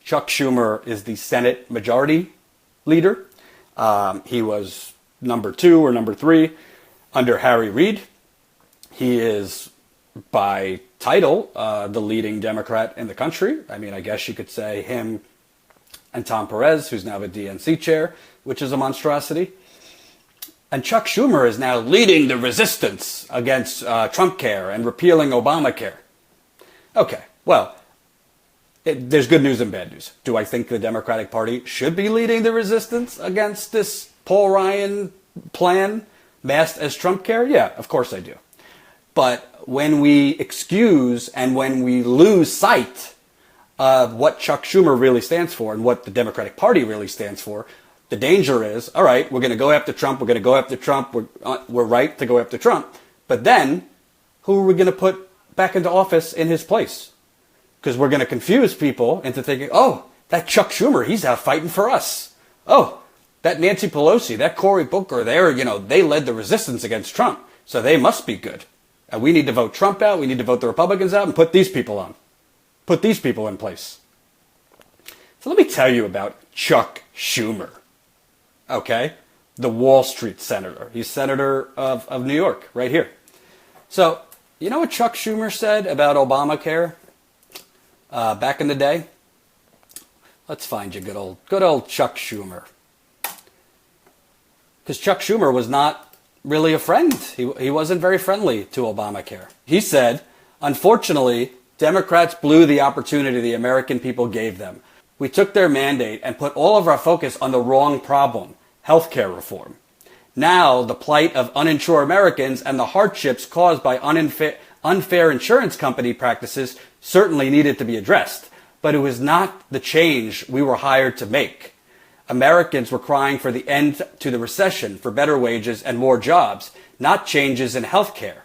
Chuck Schumer is the Senate Majority Leader. He was number 2 or number 3 under Harry Reid. He is, by title, the leading Democrat in the country. I mean, I guess you could say him and Tom Perez, who's now the DNC chair, which is a monstrosity. And Chuck Schumer is now leading the resistance against Trumpcare and repealing Obamacare. Okay, well, there's good news and bad news. Do I think the Democratic Party should be leading the resistance against this Paul Ryan plan masked as Trumpcare? Yeah, of course I do. But when we excuse and when we lose sight of what Chuck Schumer really stands for and what the Democratic Party really stands for, the danger is, all right, we're going to go after Trump, we're going to go after Trump, we're right to go after Trump. But then, who are we going to put back into office in his place? Because we're going to confuse people into thinking, oh, that Chuck Schumer, he's out fighting for us. Oh, that Nancy Pelosi, that Cory Booker, they led the resistance against Trump, so they must be good. And we need to vote Trump out, we need to vote the Republicans out, and put these people on. Put these people in place. So let me tell you about Chuck Schumer. Okay? The Wall Street senator. He's senator of New York, right here. So, you know what Chuck Schumer said about Obamacare back in the day? Let's find you good old Chuck Schumer. Because Chuck Schumer was not really a friend. He wasn't very friendly to Obamacare. He said, unfortunately, Democrats blew the opportunity the American people gave them. We took their mandate and put all of our focus on the wrong problem, healthcare reform. Now, the plight of uninsured Americans and the hardships caused by unfair insurance company practices certainly needed to be addressed, but it was not the change we were hired to make. Americans were crying for the end to the recession, for better wages and more jobs, not changes in healthcare.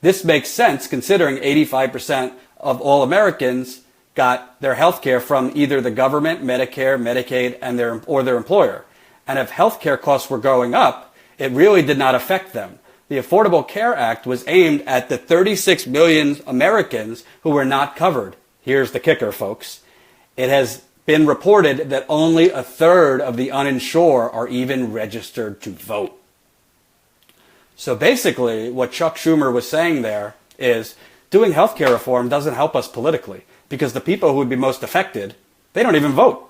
This makes sense considering 85% of all Americans got their healthcare from either the government, Medicare, Medicaid, and their employer. And if healthcare costs were going up, it really did not affect them. The Affordable Care Act was aimed at the 36 million Americans who were not covered. Here's the kicker, folks. It has been reported that only a third of the uninsured are even registered to vote. So basically, what Chuck Schumer was saying there is doing healthcare reform doesn't help us politically because the people who would be most affected, they don't even vote.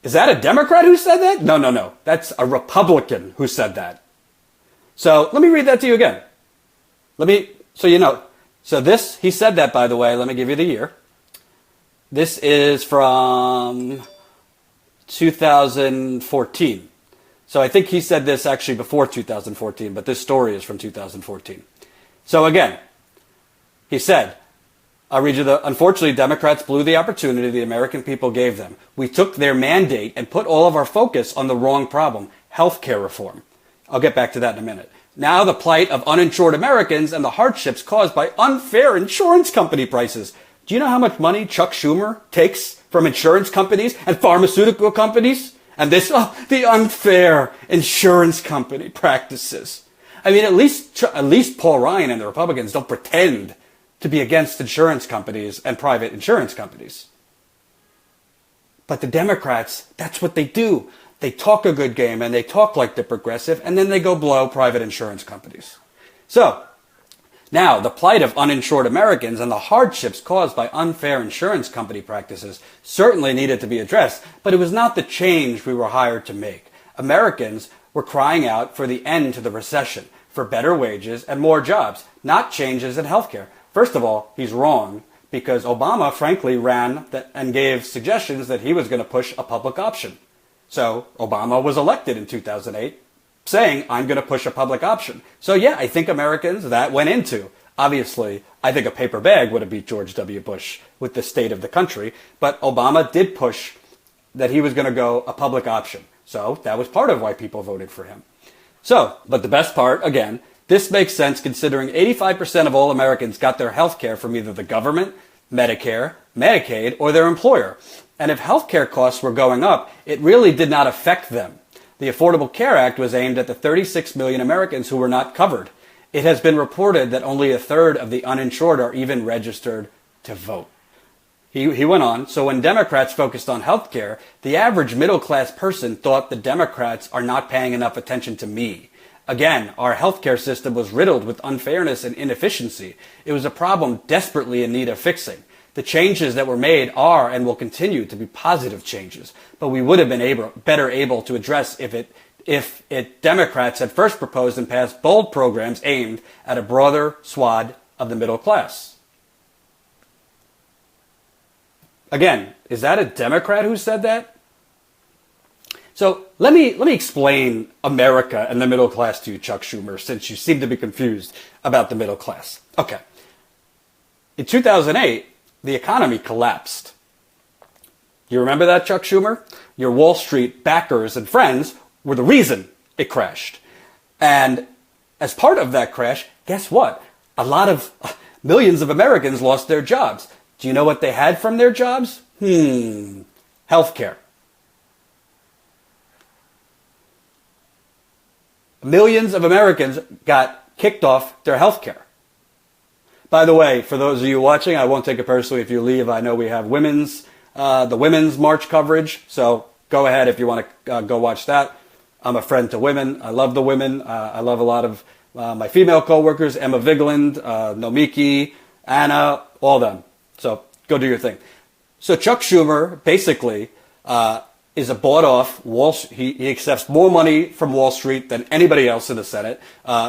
Is that a Democrat who said that? No. That's a Republican who said that. So let me read that to you again. So you know. So this, he said that, by the way, let me give you the year. This is from 2014. So I think he said this actually before 2014, but this story is from 2014. So again, he said, I'll read you unfortunately, Democrats blew the opportunity the American people gave them. We took their mandate and put all of our focus on the wrong problem, healthcare reform. I'll get back to that in a minute. Now the plight of uninsured Americans and the hardships caused by unfair insurance company prices. Do you know how much money Chuck Schumer takes from insurance companies and pharmaceutical companies? And the unfair insurance company practices. I mean, at least Paul Ryan and the Republicans don't pretend to be against insurance companies and private insurance companies. But the Democrats, that's what they do. They talk a good game and they talk like they're progressive and then they go blow private insurance companies. So, now, the plight of uninsured Americans and the hardships caused by unfair insurance company practices certainly needed to be addressed, but it was not the change we were hired to make. Americans were crying out for the end to the recession, for better wages and more jobs, not changes in healthcare. First of all, he's wrong because Obama, frankly, ran and gave suggestions that he was going to push a public option. So Obama was elected in 2008. Saying, I'm going to push a public option. So yeah, I think Americans that went into. Obviously, I think a paper bag would have beat George W. Bush with the state of the country. But Obama did push that he was going to go a public option. So that was part of why people voted for him. So, but the best part, again, this makes sense considering 85% of all Americans got their health care from either the government, Medicare, Medicaid, or their employer. And if health care costs were going up, it really did not affect them. The Affordable Care Act was aimed at the 36 million Americans who were not covered. It has been reported that only a third of the uninsured are even registered to vote. He went on, so when Democrats focused on health care, the average middle-class person thought the Democrats are not paying enough attention to me. Again, our healthcare system was riddled with unfairness and inefficiency. It was a problem desperately in need of fixing. The changes that were made are and will continue to be positive changes, but we would have been better able to address if Democrats had first proposed and passed bold programs aimed at a broader swath of the middle class. Again, is that a Democrat who said that? So let me explain America and the middle class to you, Chuck Schumer, since you seem to be confused about the middle class. Okay. In 2008, the economy collapsed. You remember that, Chuck Schumer? Your Wall Street backers and friends were the reason it crashed. And as part of that crash, guess what? Millions of Americans lost their jobs. Do you know what they had from their jobs? Healthcare. Millions of Americans got kicked off their health care. By the way, for those of you watching, I won't take it personally if you leave. I know we have the women's march coverage, so go ahead if you want to go watch that. I'm a friend to women. I love the women. I love a lot of my female coworkers, Emma Vigeland, Nomiki, Anna, all them. So go do your thing. So Chuck Schumer basically is a bought-off Wall. He accepts more money from Wall Street than anybody else in the Senate.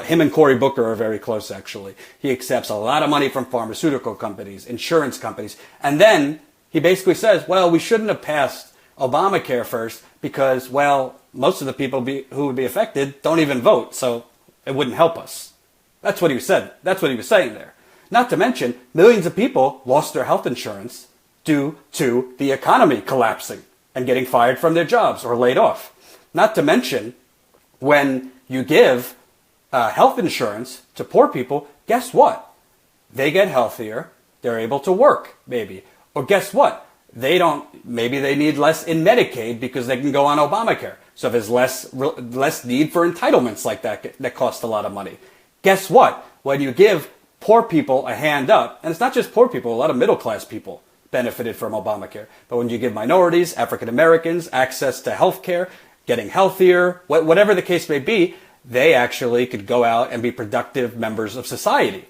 Him and Cory Booker are very close, actually. He accepts a lot of money from pharmaceutical companies, insurance companies, and then he basically says, well, we shouldn't have passed Obamacare first because, well, most of the people who would be affected don't even vote, so it wouldn't help us. That's what he said. That's what he was saying there. Not to mention, millions of people lost their health insurance due to the economy collapsing and getting fired from their jobs or laid off. Not to mention, when you give health insurance to poor people, guess what? They get healthier. They're able to work, maybe. Or guess what? Maybe they need less in Medicaid because they can go on Obamacare. So there's less need for entitlements like that cost a lot of money. Guess what? When you give poor people a hand up, and it's not just poor people, a lot of middle class people benefited from Obamacare. But when you give minorities, African Americans, access to health care, getting healthier, whatever the case may be, they actually could go out and be productive members of society.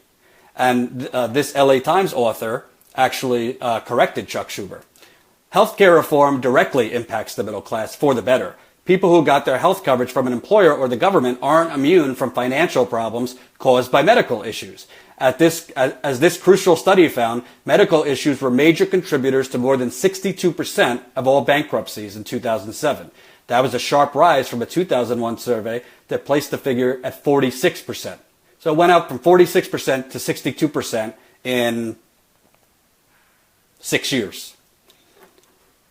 And this LA Times author actually corrected Chuck Schumer. Healthcare reform directly impacts the middle class for the better. People who got their health coverage from an employer or the government aren't immune from financial problems caused by medical issues. As this crucial study found, medical issues were major contributors to more than 62% of all bankruptcies in 2007. That was a sharp rise from a 2001 survey that placed the figure at 46%. So it went up from 46% to 62% in 6 years.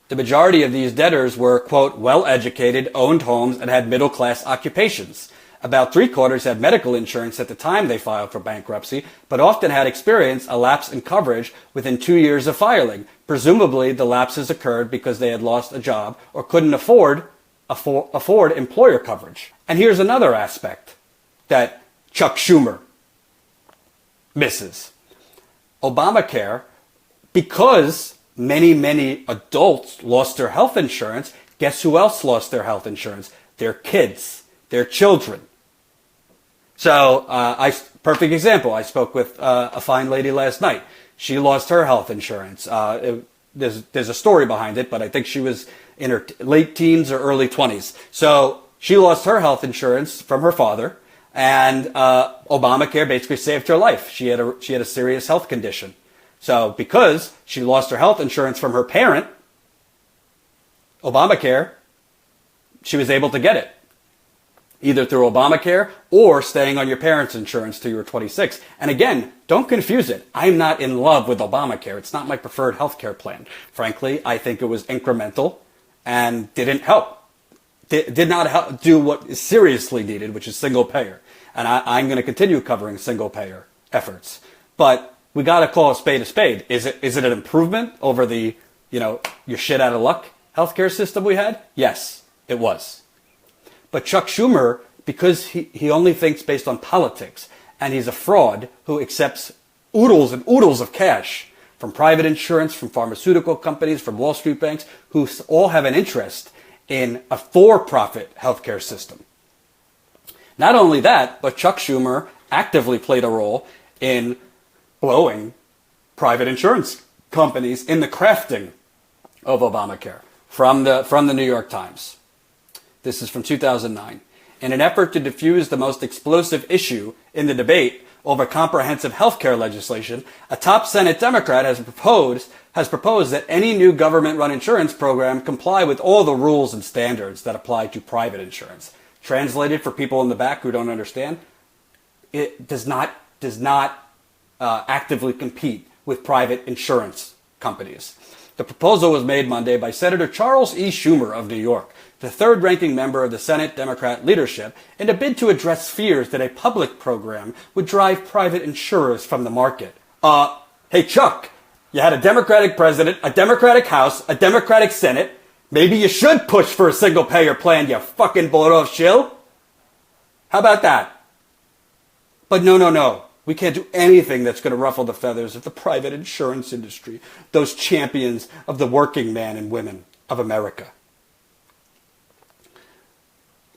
The majority of these debtors were, quote, well-educated, owned homes, and had middle-class occupations. About three-quarters had medical insurance at the time they filed for bankruptcy, but often had experienced a lapse in coverage within 2 years of filing. Presumably, the lapses occurred because they had lost a job or couldn't afford employer coverage. And here's another aspect that Chuck Schumer misses. Obamacare, because many adults lost their health insurance, guess who else lost their health insurance? Their kids, their children. So, perfect example, I spoke with a fine lady last night. She lost her health insurance. There's a story behind it, but I think she was in her late teens or early 20s. So she lost her health insurance from her father, and Obamacare basically saved her life. She had a serious health condition. So because she lost her health insurance from her parent, Obamacare, she was able to get it. Either through Obamacare or staying on your parents' insurance till you were 26. And again, don't confuse it. I'm not in love with Obamacare. It's not my preferred healthcare plan. Frankly, I think it was incremental and didn't help. Did not do what is seriously needed, which is single payer. And I'm going to continue covering single payer efforts. But we got to call a spade a spade. Is it an improvement over the, your shit out of luck healthcare system we had? Yes, it was. But Chuck Schumer, because he only thinks based on politics, and he's a fraud who accepts oodles and oodles of cash from private insurance, from pharmaceutical companies, from Wall Street banks, who all have an interest in a for-profit healthcare system. Not only that, but Chuck Schumer actively played a role in blowing private insurance companies in the crafting of Obamacare from the New York Times. This is from 2009. In an effort to diffuse the most explosive issue in the debate over comprehensive health care legislation, a top Senate Democrat has proposed that any new government-run insurance program comply with all the rules and standards that apply to private insurance. Translated for people in the back who don't understand, it does not actively compete with private insurance companies. The proposal was made Monday by Senator Charles E. Schumer of New York, the third-ranking member of the Senate Democrat leadership, in a bid to address fears that a public program would drive private insurers from the market. Hey Chuck, you had a Democratic president, a Democratic House, a Democratic Senate. Maybe you should push for a single-payer plan, you fucking bought-off shill. How about that? But no. We can't do anything that's going to ruffle the feathers of the private insurance industry, those champions of the working man and women of America.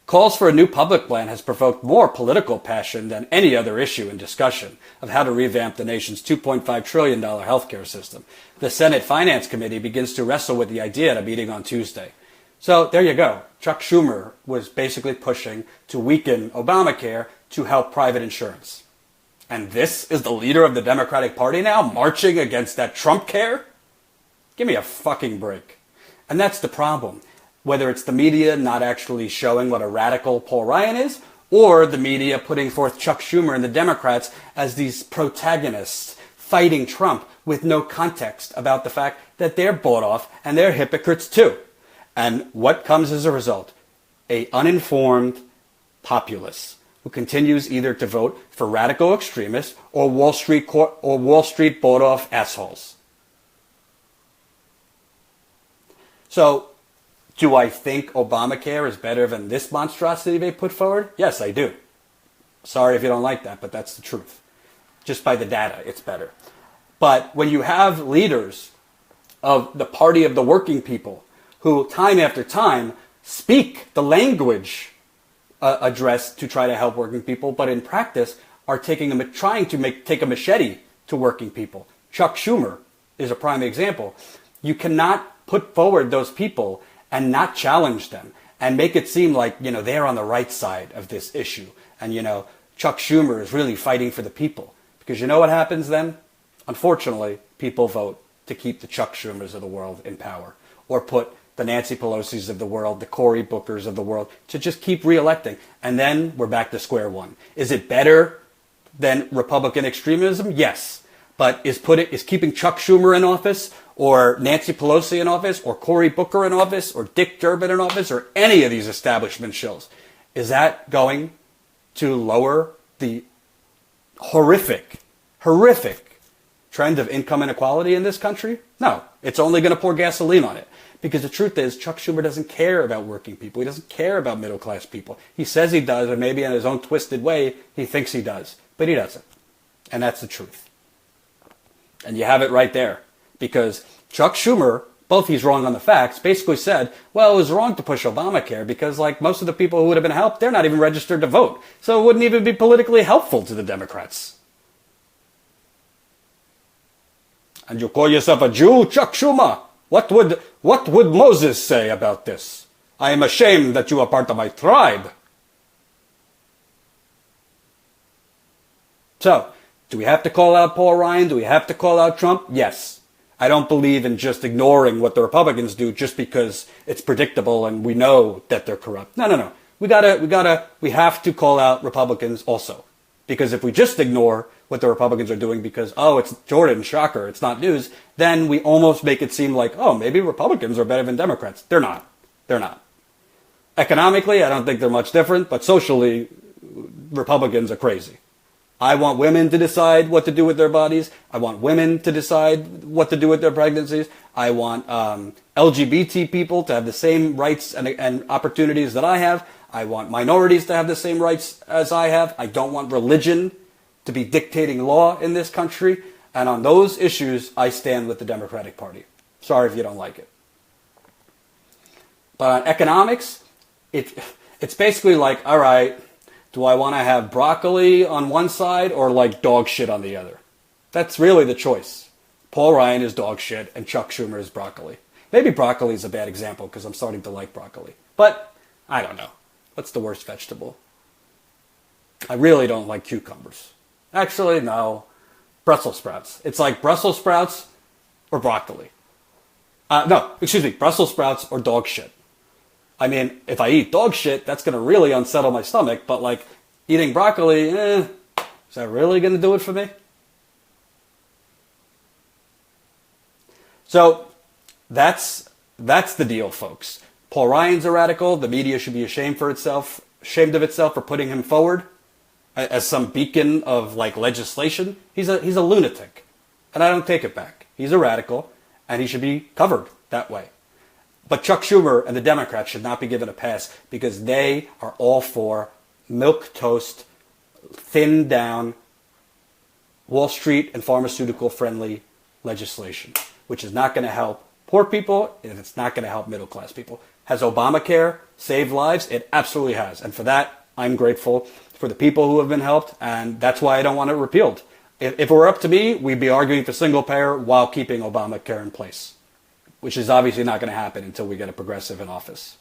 Calls for a new public plan has provoked more political passion than any other issue in discussion of how to revamp the nation's $2.5 trillion healthcare system. The Senate Finance Committee begins to wrestle with the idea at a meeting on Tuesday. So there you go. Chuck Schumer was basically pushing to weaken Obamacare to help private insurance. And this is the leader of the Democratic Party now, marching against that Trumpcare? Give me a fucking break. And that's the problem. Whether it's the media not actually showing what a radical Paul Ryan is, or the media putting forth Chuck Schumer and the Democrats as these protagonists fighting Trump with no context about the fact that they're bought off and they're hypocrites too. And what comes as a result? A uninformed populace who continues either to vote for radical extremists or Wall Street bought-off assholes. So, do I think Obamacare is better than this monstrosity they put forward? Yes, I do. Sorry if you don't like that, but that's the truth. Just by the data, it's better. But when you have leaders of the party of the working people who time after time speak the language addressed to try to help working people, but in practice are take a machete to working people. Chuck Schumer is a prime example. You cannot put forward those people and not challenge them and make it seem like, they're on the right side of this issue. And, Chuck Schumer is really fighting for the people. Because you know what happens then? Unfortunately, people vote to keep the Chuck Schumers of the world in power, or put the Nancy Pelosi's of the world, the Cory Bookers of the world, to just keep re-electing. And then we're back to square one. Is it better than Republican extremism? Yes. But is keeping Chuck Schumer in office, or Nancy Pelosi in office, or Cory Booker in office, or Dick Durbin in office, or any of these establishment shills, is that going to lower the horrific trend of income inequality in this country? No. It's only going to pour gasoline on it. Because the truth is, Chuck Schumer doesn't care about working people. He doesn't care about middle-class people. He says he does, and maybe in his own twisted way, he thinks he does. But he doesn't. And that's the truth. And you have it right there. Because Chuck Schumer, both he's wrong on the facts, basically said, well, it was wrong to push Obamacare because, most of the people who would have been helped, they're not even registered to vote. So it wouldn't even be politically helpful to the Democrats. And you call yourself a Jew, Chuck Schumer? What would Moses say about this? I am ashamed that you are part of my tribe. So, do we have to call out Paul Ryan? Do we have to call out Trump? Yes. I don't believe in just ignoring what the Republicans do just because it's predictable and we know that they're corrupt. No. We have to call out Republicans also. Because if we just ignore what the Republicans are doing because, it's Jordan, shocker, it's not news, then we almost make it seem like, maybe Republicans are better than Democrats. They're not. Economically, I don't think they're much different, but socially, Republicans are crazy. I want women to decide what to do with their bodies. I want women to decide what to do with their pregnancies. I want LGBT people to have the same rights and opportunities that I have. I want minorities to have the same rights as I have. I don't want religion to be dictating law in this country. And on those issues, I stand with the Democratic Party. Sorry if you don't like it. But on economics, it's basically like, all right, do I want to have broccoli on one side or like dog shit on the other? That's really the choice. Paul Ryan is dog shit and Chuck Schumer is broccoli. Maybe broccoli is a bad example because I'm starting to like broccoli. But I don't know. What's the worst vegetable? I really don't like cucumbers. Actually, no. Brussels sprouts. It's like Brussels sprouts or broccoli. Brussels sprouts or dog shit. I mean, if I eat dog shit, that's going to really unsettle my stomach. But like eating broccoli, is that really going to do it for me? So that's the deal, folks. Paul Ryan's a radical. The media should be ashamed of itself for putting him forward as some beacon of like legislation. He's a lunatic, and I don't take it back. He's a radical, and he should be covered that way. But Chuck Schumer and the Democrats should not be given a pass because they are all for milquetoast, thinned down, Wall Street and pharmaceutical friendly legislation, which is not going to help poor people and it's not going to help middle class people. Has Obamacare saved lives? It absolutely has. And for that, I'm grateful for the people who have been helped, and that's why I don't want it repealed. If it were up to me, we'd be arguing for single payer while keeping Obamacare in place, which is obviously not going to happen until we get a progressive in office.